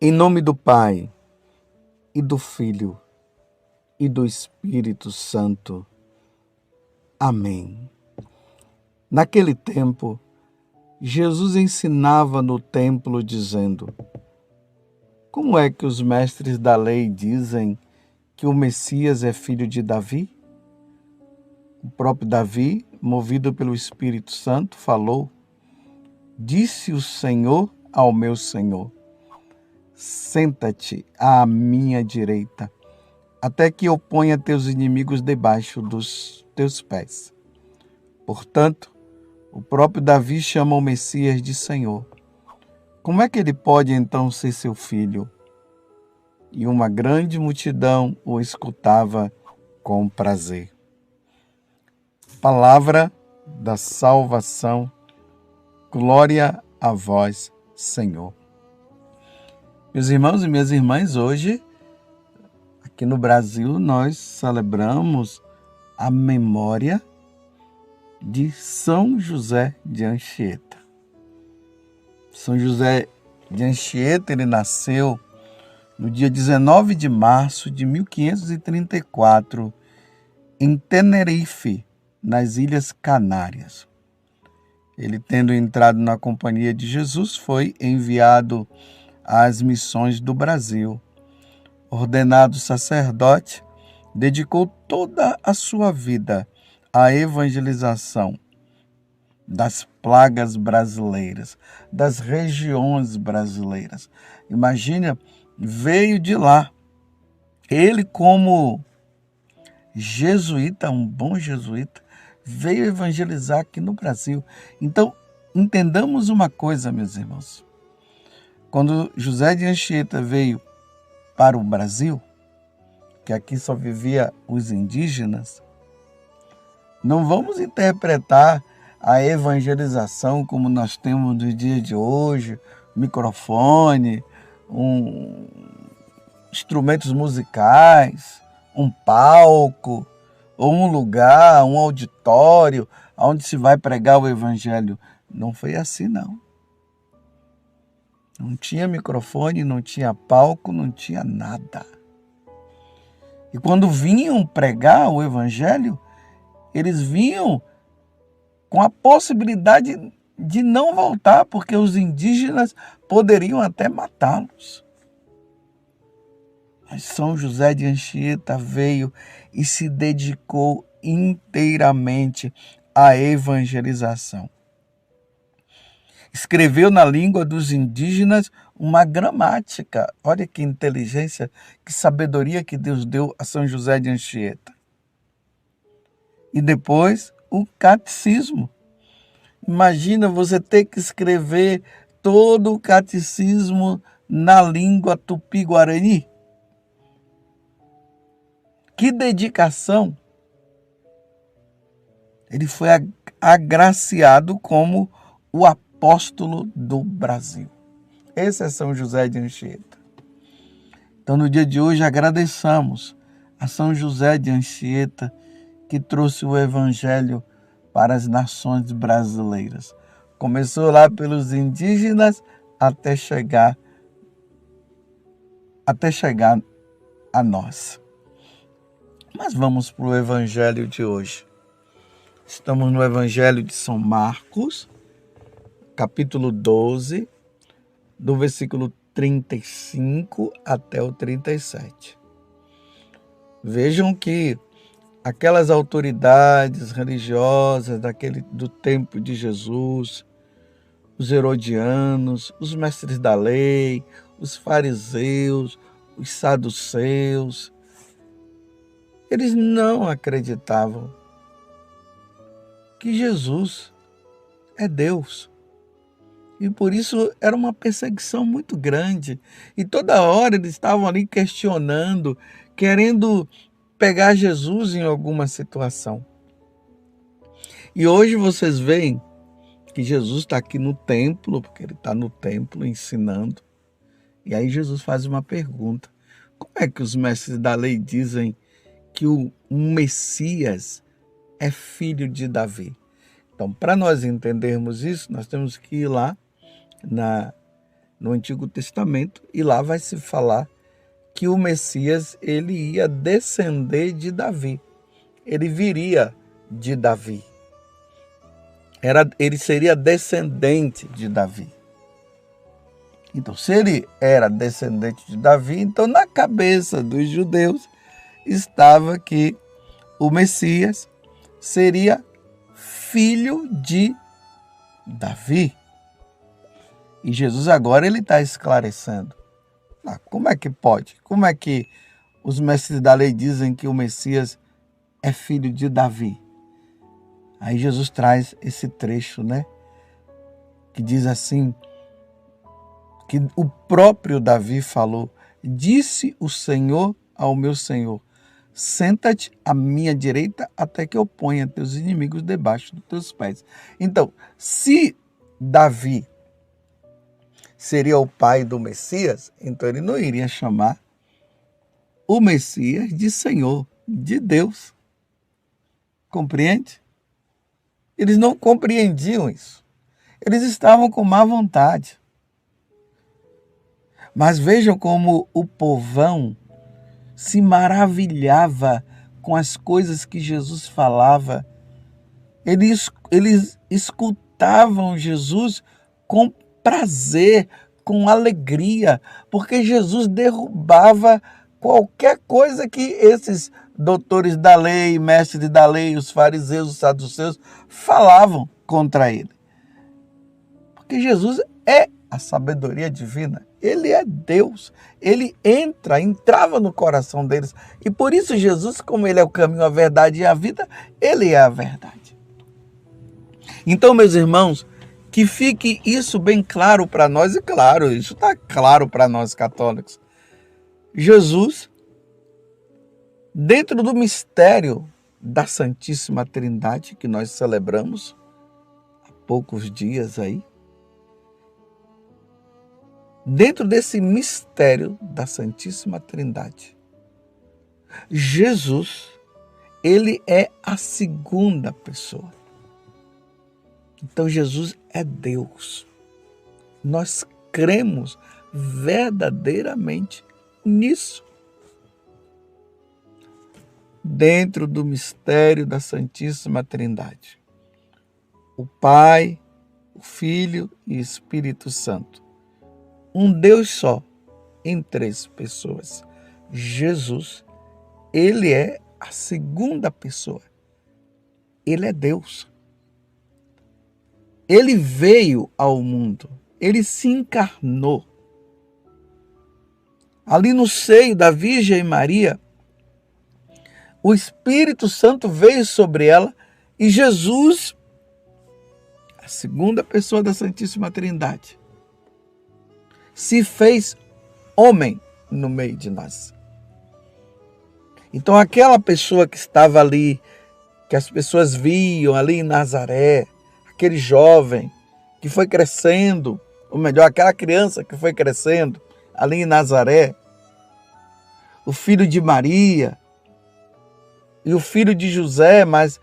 Em nome do Pai, e do Filho, e do Espírito Santo. Amém. Naquele tempo, Jesus ensinava no templo dizendo: Como é que os mestres da lei dizem que o Messias é filho de Davi? O próprio Davi, movido pelo Espírito Santo, falou: Disse o Senhor ao meu Senhor: Senta-te à minha direita, até que eu ponha teus inimigos debaixo dos teus pés. Portanto, o próprio Davi chama o Messias de Senhor. Como é que ele pode então ser seu filho? E uma grande multidão o escutava com prazer. Palavra da salvação. Glória a vós, Senhor. Meus irmãos e minhas irmãs, hoje, aqui no Brasil, nós celebramos a memória de São José de Anchieta. São José de Anchieta, ele nasceu no dia 19 de março de 1534, em Tenerife, nas Ilhas Canárias. Ele, tendo entrado na Companhia de Jesus, foi enviado às missões do Brasil. Ordenado sacerdote, dedicou toda a sua vida à evangelização das plagas brasileiras, das regiões brasileiras. Imagina, veio de lá. Ele, como jesuíta, um bom jesuíta, veio evangelizar aqui no Brasil. Então, entendamos uma coisa, meus irmãos. Quando José de Anchieta veio para o Brasil, que aqui só vivia os indígenas, não vamos interpretar a evangelização como nós temos no dia de hoje, microfone, instrumentos musicais, um palco, ou um lugar, um auditório, onde se vai pregar o evangelho. Não foi assim, não. Não tinha microfone, não tinha palco, não tinha nada. E quando vinham pregar o evangelho, eles vinham com a possibilidade de não voltar, porque os indígenas poderiam até matá-los. Mas São José de Anchieta veio e se dedicou inteiramente à evangelização. Escreveu na língua dos indígenas uma gramática. Olha que inteligência, que sabedoria que Deus deu a São José de Anchieta. E depois o catecismo. Imagina você ter que escrever todo o catecismo na língua tupi-guarani. Que dedicação! Ele foi agraciado como o apóstolo do Brasil. Esse é São José de Anchieta. Então, no dia de hoje, agradeçamos a São José de Anchieta, que trouxe o evangelho para as nações brasileiras. Começou lá pelos indígenas até chegar a nós. Mas vamos para o evangelho de hoje. Estamos no evangelho de São Marcos, capítulo 12, do versículo 35 até o 37. Vejam que aquelas autoridades religiosas do tempo de Jesus, os herodianos, os mestres da lei, os fariseus, os saduceus, eles não acreditavam que Jesus é Deus. E por isso era uma perseguição muito grande. E toda hora eles estavam ali questionando, querendo pegar Jesus em alguma situação. E hoje vocês veem que Jesus está aqui no templo, porque ele está no templo ensinando. E aí Jesus faz uma pergunta: como é que os mestres da lei dizem que o Messias é filho de Davi? Então, para nós entendermos isso, nós temos que ir lá no Antigo Testamento, e lá vai se falar que o Messias ele ia descender de Davi. Ele viria de Davi. Ele seria descendente de Davi. Então, se ele era descendente de Davi, então na cabeça dos judeus estava que o Messias seria filho de Davi. E Jesus agora ele está esclarecendo. Como é que pode? Como é que os mestres da lei dizem que o Messias é filho de Davi? Aí Jesus traz esse trecho, né? Que diz assim, que o próprio Davi falou: disse o Senhor ao meu Senhor, senta-te à minha direita até que eu ponha teus inimigos debaixo dos teus pés. Então, se Davi seria o pai do Messias, então ele não iria chamar o Messias de Senhor, de Deus. Compreende? Eles não compreendiam isso. Eles estavam com má vontade. Mas vejam como o povão se maravilhava com as coisas que Jesus falava. Eles escutavam Jesus com prazer, com alegria, porque Jesus derrubava qualquer coisa que esses doutores da lei, mestres da lei, os fariseus, os saduceus falavam contra ele. Porque Jesus é a sabedoria divina. Ele é Deus. Ele entrava no coração deles. E por isso Jesus, como ele é o caminho, a verdade e a vida, ele é a verdade. Então, meus irmãos, que fique isso bem claro para nós. E claro, isso está claro para nós católicos. Jesus, dentro do mistério da Santíssima Trindade, que nós celebramos há poucos dias aí, dentro desse mistério da Santíssima Trindade, Jesus, ele é a segunda pessoa. Então Jesus é Deus. Nós cremos verdadeiramente nisso. Dentro do mistério da Santíssima Trindade, o Pai, o Filho e o Espírito Santo. Um Deus só, em três pessoas. Jesus, ele é a segunda pessoa. Ele é Deus. Ele veio ao mundo. Ele se encarnou. Ali no seio da Virgem Maria, o Espírito Santo veio sobre ela e Jesus, a segunda pessoa da Santíssima Trindade, se fez homem no meio de nós. Então aquela pessoa que estava ali, que as pessoas viam ali em Nazaré, aquele jovem que foi crescendo, ou melhor, aquela criança que foi crescendo ali em Nazaré, o filho de Maria e o filho de José, mas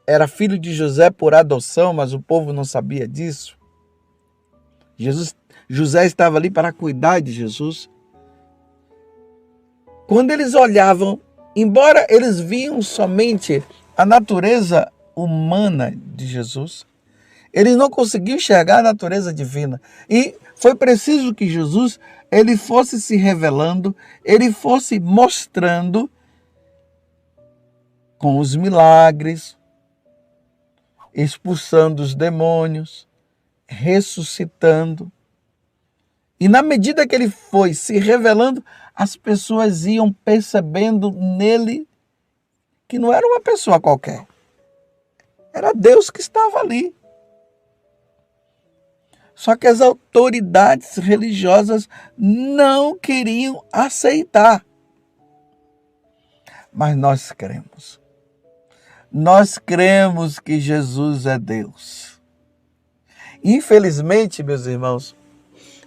era filho de José por adoção, mas o povo não sabia disso. José estava ali para cuidar de Jesus. Quando eles olhavam, embora eles viam somente a natureza humana de Jesus, eles não conseguiam enxergar a natureza divina. E foi preciso que Jesus ele fosse se revelando, ele fosse mostrando com os milagres, expulsando os demônios, ressuscitando. E na medida que ele foi se revelando, as pessoas iam percebendo nele que não era uma pessoa qualquer. Era Deus que estava ali. Só que as autoridades religiosas não queriam aceitar. Mas nós cremos. Nós cremos que Jesus é Deus. Infelizmente, meus irmãos,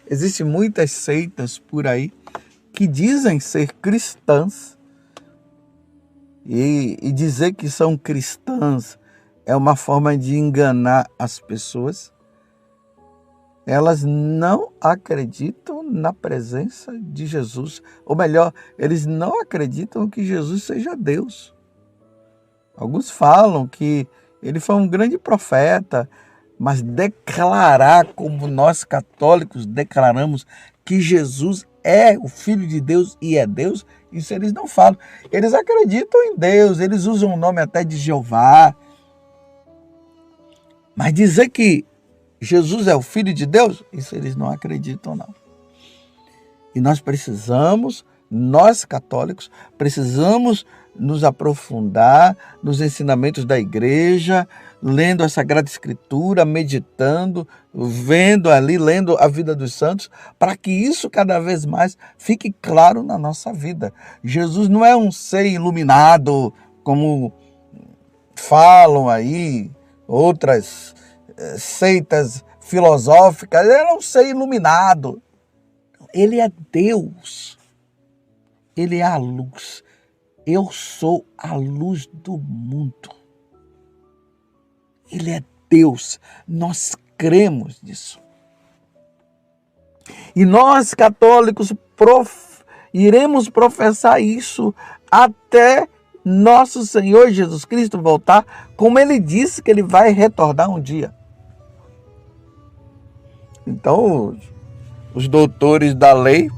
existem muitas seitas por aí que dizem ser cristãs e dizer que são cristãs é uma forma de enganar as pessoas. elas não acreditam na presença de Jesus. Ou melhor, eles não acreditam que Jesus seja Deus. Alguns falam que ele foi um grande profeta, mas declarar como nós católicos declaramos que Jesus é o Filho de Deus e é Deus, isso eles não falam. Eles acreditam em Deus, eles usam o nome até de Jeová. Mas dizer que Jesus é o Filho de Deus, isso eles não acreditam, não. E nós católicos, precisamos nos aprofundar nos ensinamentos da igreja, lendo a Sagrada Escritura, meditando, lendo a vida dos santos, para que isso cada vez mais fique claro na nossa vida. Jesus não é um ser iluminado, como falam aí outras seitas filosóficas. Ele é um ser iluminado. Ele é Deus. Ele é a luz. Eu sou a luz do mundo. Ele é Deus. Nós cremos nisso. E nós, católicos, iremos professar isso até nosso Senhor Jesus Cristo voltar, como ele disse que ele vai retornar um dia. Então, os doutores da lei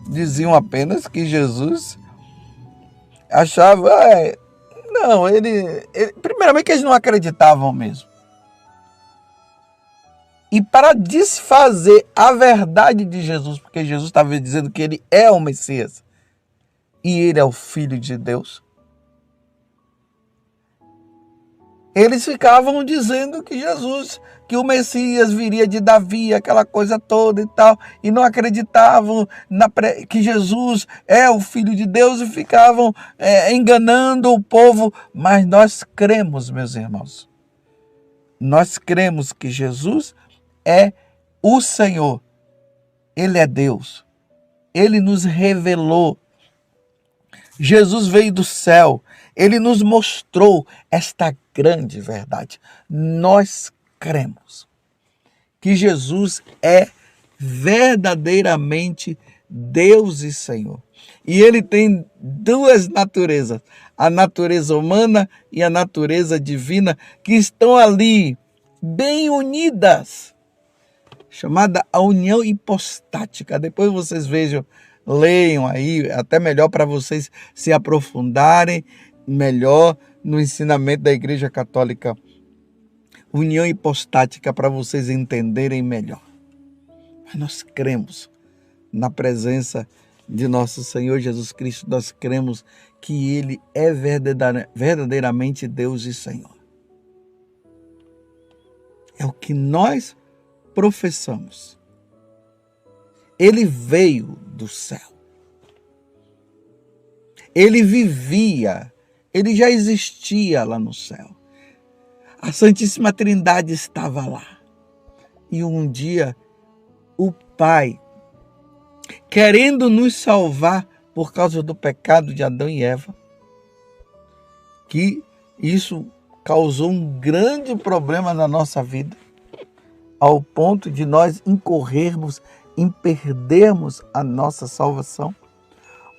diziam apenas que Jesus achava... primeiramente que eles não acreditavam mesmo. E para desfazer a verdade de Jesus, porque Jesus estava dizendo que ele é o Messias e ele é o Filho de Deus, eles ficavam dizendo que o Messias viria de Davi, aquela coisa toda e tal, e não acreditavam que Jesus é o Filho de Deus e ficavam enganando o povo. Mas nós cremos, meus irmãos, nós cremos que Jesus é o Senhor, Ele é Deus, Ele nos revelou. Jesus veio do céu, Ele nos mostrou esta grande verdade. Nós cremos que Jesus é verdadeiramente Deus e Senhor. E Ele tem duas naturezas, a natureza humana e a natureza divina, que estão ali, bem unidas, chamada a união hipostática. Depois vocês leiam aí, até melhor para vocês se aprofundarem melhor no ensinamento da Igreja Católica. União hipostática, para vocês entenderem melhor. Mas nós cremos na presença de nosso Senhor Jesus Cristo, nós cremos que Ele é verdadeiramente Deus e Senhor. É o que nós professamos. Ele veio do céu. Ele vivia, ele já existia lá no céu. A Santíssima Trindade estava lá. E um dia, o Pai, querendo nos salvar por causa do pecado de Adão e Eva, que isso causou um grande problema na nossa vida, ao ponto de nós incorrermos em perdermos a nossa salvação.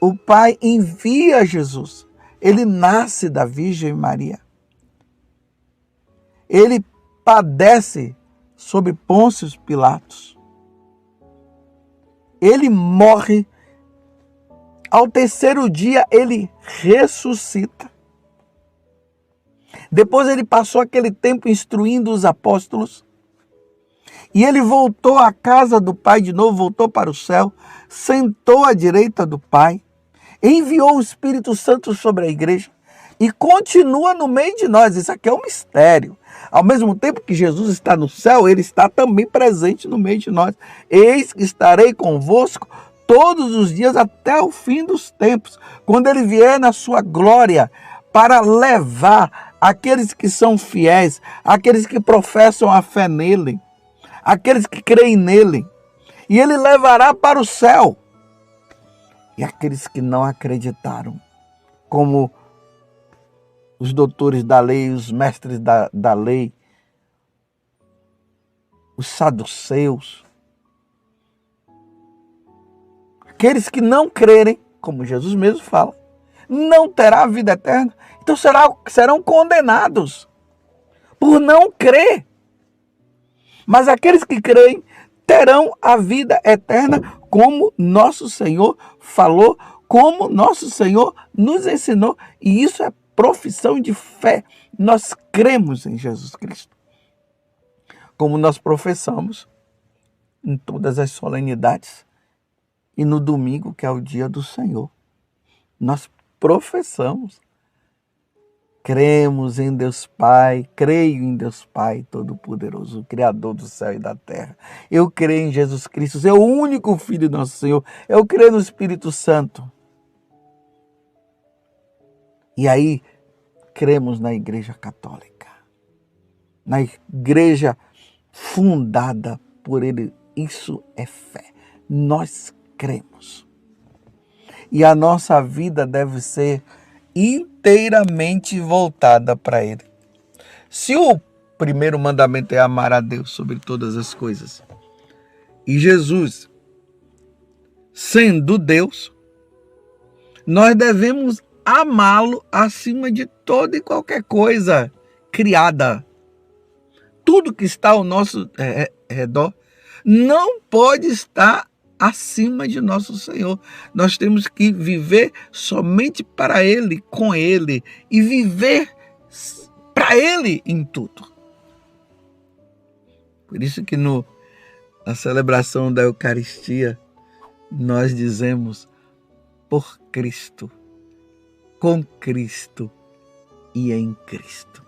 O Pai envia Jesus. Ele nasce da Virgem Maria. Ele padece sob Pôncio Pilatos. Ele morre. Ao terceiro dia, ele ressuscita. Depois ele passou aquele tempo instruindo os apóstolos. E ele voltou à casa do Pai de novo, voltou para o céu, sentou à direita do Pai, enviou o Espírito Santo sobre a igreja e continua no meio de nós. Isso aqui é um mistério. Ao mesmo tempo que Jesus está no céu, ele está também presente no meio de nós. Eis que estarei convosco todos os dias até o fim dos tempos, quando ele vier na sua glória para levar aqueles que são fiéis, aqueles que professam a fé nele, aqueles que creem nele, e ele levará para o céu. E aqueles que não acreditaram, como os doutores da lei, os mestres da lei, os saduceus, aqueles que não crerem, como Jesus mesmo fala, não terá a vida eterna. Então serão condenados por não crer. Mas aqueles que creem terão a vida eterna, como nosso Senhor falou, como nosso Senhor nos ensinou. E isso é profissão de fé. Nós cremos em Jesus Cristo. Como nós professamos em todas as solenidades e no domingo, que é o dia do Senhor. Nós professamos. Cremos em Deus Pai, creio em Deus Pai Todo-Poderoso, o Criador do céu e da terra. Eu creio em Jesus Cristo, seu único Filho, nosso Senhor. Eu creio no Espírito Santo. E aí, cremos na Igreja Católica, na Igreja fundada por Ele. Isso é fé. Nós cremos. E a nossa vida deve ser inteiramente voltada para Ele. Se o primeiro mandamento é amar a Deus sobre todas as coisas, e Jesus, sendo Deus, nós devemos amá-lo acima de toda e qualquer coisa criada. Tudo que está ao nosso redor não pode estar acima de nosso Senhor. Nós temos que viver somente para Ele, com Ele, e viver para Ele em tudo. Por isso que na celebração da Eucaristia, nós dizemos por Cristo, com Cristo e em Cristo.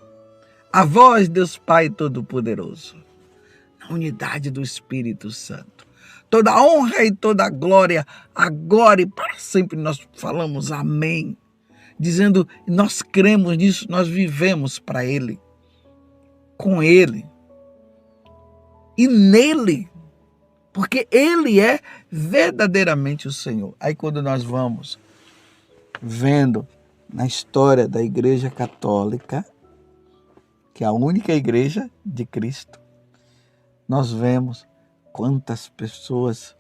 A vós, Deus Pai Todo-Poderoso, na unidade do Espírito Santo, toda a honra e toda a glória, agora e para sempre nós falamos amém. Dizendo, nós cremos nisso, nós vivemos para Ele, com Ele e nele, porque Ele é verdadeiramente o Senhor. Aí quando nós vamos vendo na história da Igreja Católica, que é a única igreja de Cristo, nós vemos quantas pessoas,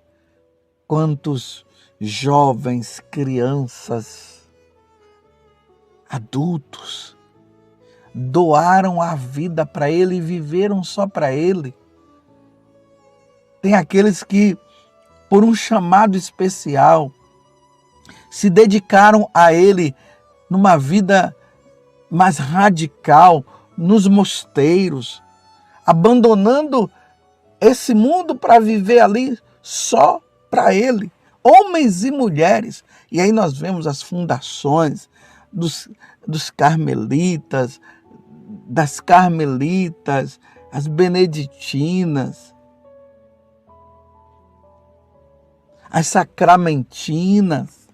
quantos jovens, crianças, adultos, doaram a vida para Ele e viveram só para Ele. Tem aqueles que, por um chamado especial, se dedicaram a Ele numa vida mais radical, nos mosteiros, abandonando esse mundo para viver ali só para Ele, homens e mulheres. E aí nós vemos as fundações dos carmelitas, das carmelitas, as beneditinas, as sacramentinas,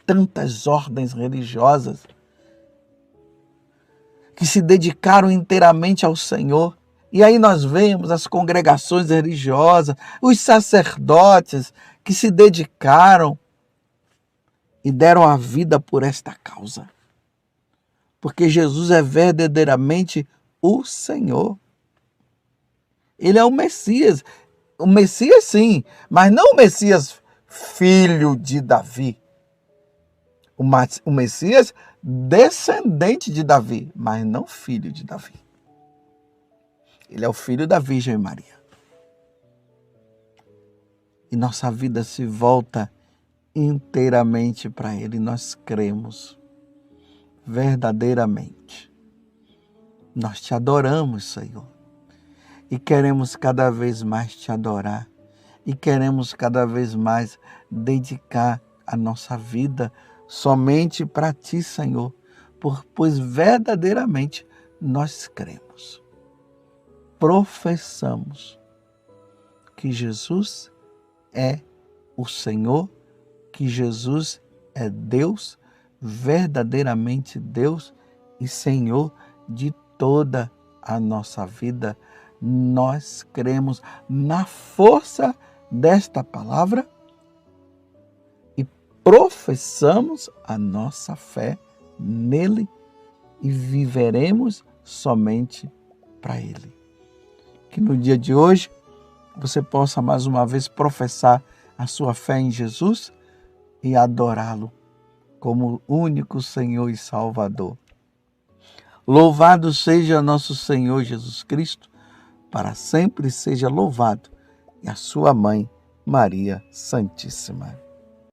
tantas ordens religiosas que se dedicaram inteiramente ao Senhor. E aí nós vemos as congregações religiosas, os sacerdotes que se dedicaram e deram a vida por esta causa. Porque Jesus é verdadeiramente o Senhor. Ele é o Messias. O Messias sim, mas não o Messias filho de Davi. O Messias descendente de Davi, mas não filho de Davi. Ele é o filho da Virgem Maria. E nossa vida se volta inteiramente para Ele. Nós cremos verdadeiramente. Nós te adoramos, Senhor. E queremos cada vez mais te adorar. E queremos cada vez mais dedicar a nossa vida somente para ti, Senhor. Pois verdadeiramente nós cremos. Professamos que Jesus é o Senhor, que Jesus é Deus, verdadeiramente Deus e Senhor de toda a nossa vida. Nós cremos na força desta palavra e professamos a nossa fé nele e viveremos somente para Ele. Que no dia de hoje você possa mais uma vez professar a sua fé em Jesus e adorá-lo como único Senhor e Salvador. Louvado seja nosso Senhor Jesus Cristo, para sempre seja louvado, e a sua mãe, Maria Santíssima.